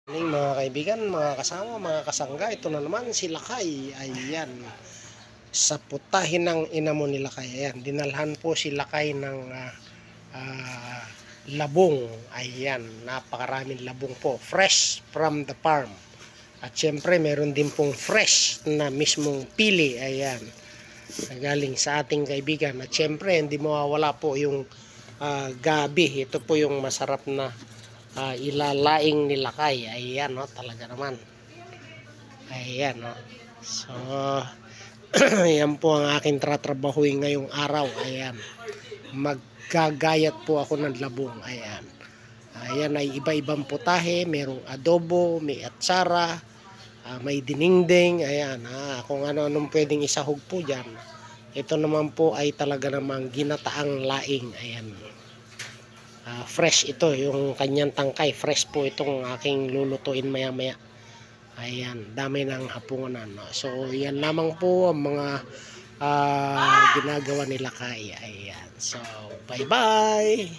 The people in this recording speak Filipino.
Mga kaibigan, mga kasama, mga kasangga, ito na naman si Lakay. Ayan, sa putahin ng ina mo ni Lakay. Ayan, dinalhan po si Lakay ng labong. Ayan, napakaraming labong po, fresh from the farm. At syempre meron din pong fresh na mismong pili. Ayan, galing sa ating kaibigan. At syempre hindi mawawala po yung gabi. Ito po yung masarap na ilalaing ni Lakay. Ayan, no, talaga naman. Ayan, no. So ayan po ang aking tratrabahuin ngayong araw. Ayan, maggagayat po ako ng labong. Ayan, ayan ay iba-ibang putahe. Merong adobo, may atsara, may dinengdeng. Ayan, kung ano-anong pwedeng isahog po dyan. Ito naman po ay talaga namang ginataang laing. Ayan, fresh ito, yung kanyang tangkay, fresh po itong aking lulutuin maya maya. Ayan, dami ng hapunan, no? So yan lamang po ang mga ginagawa ni Lakay. Ayan, so bye bye.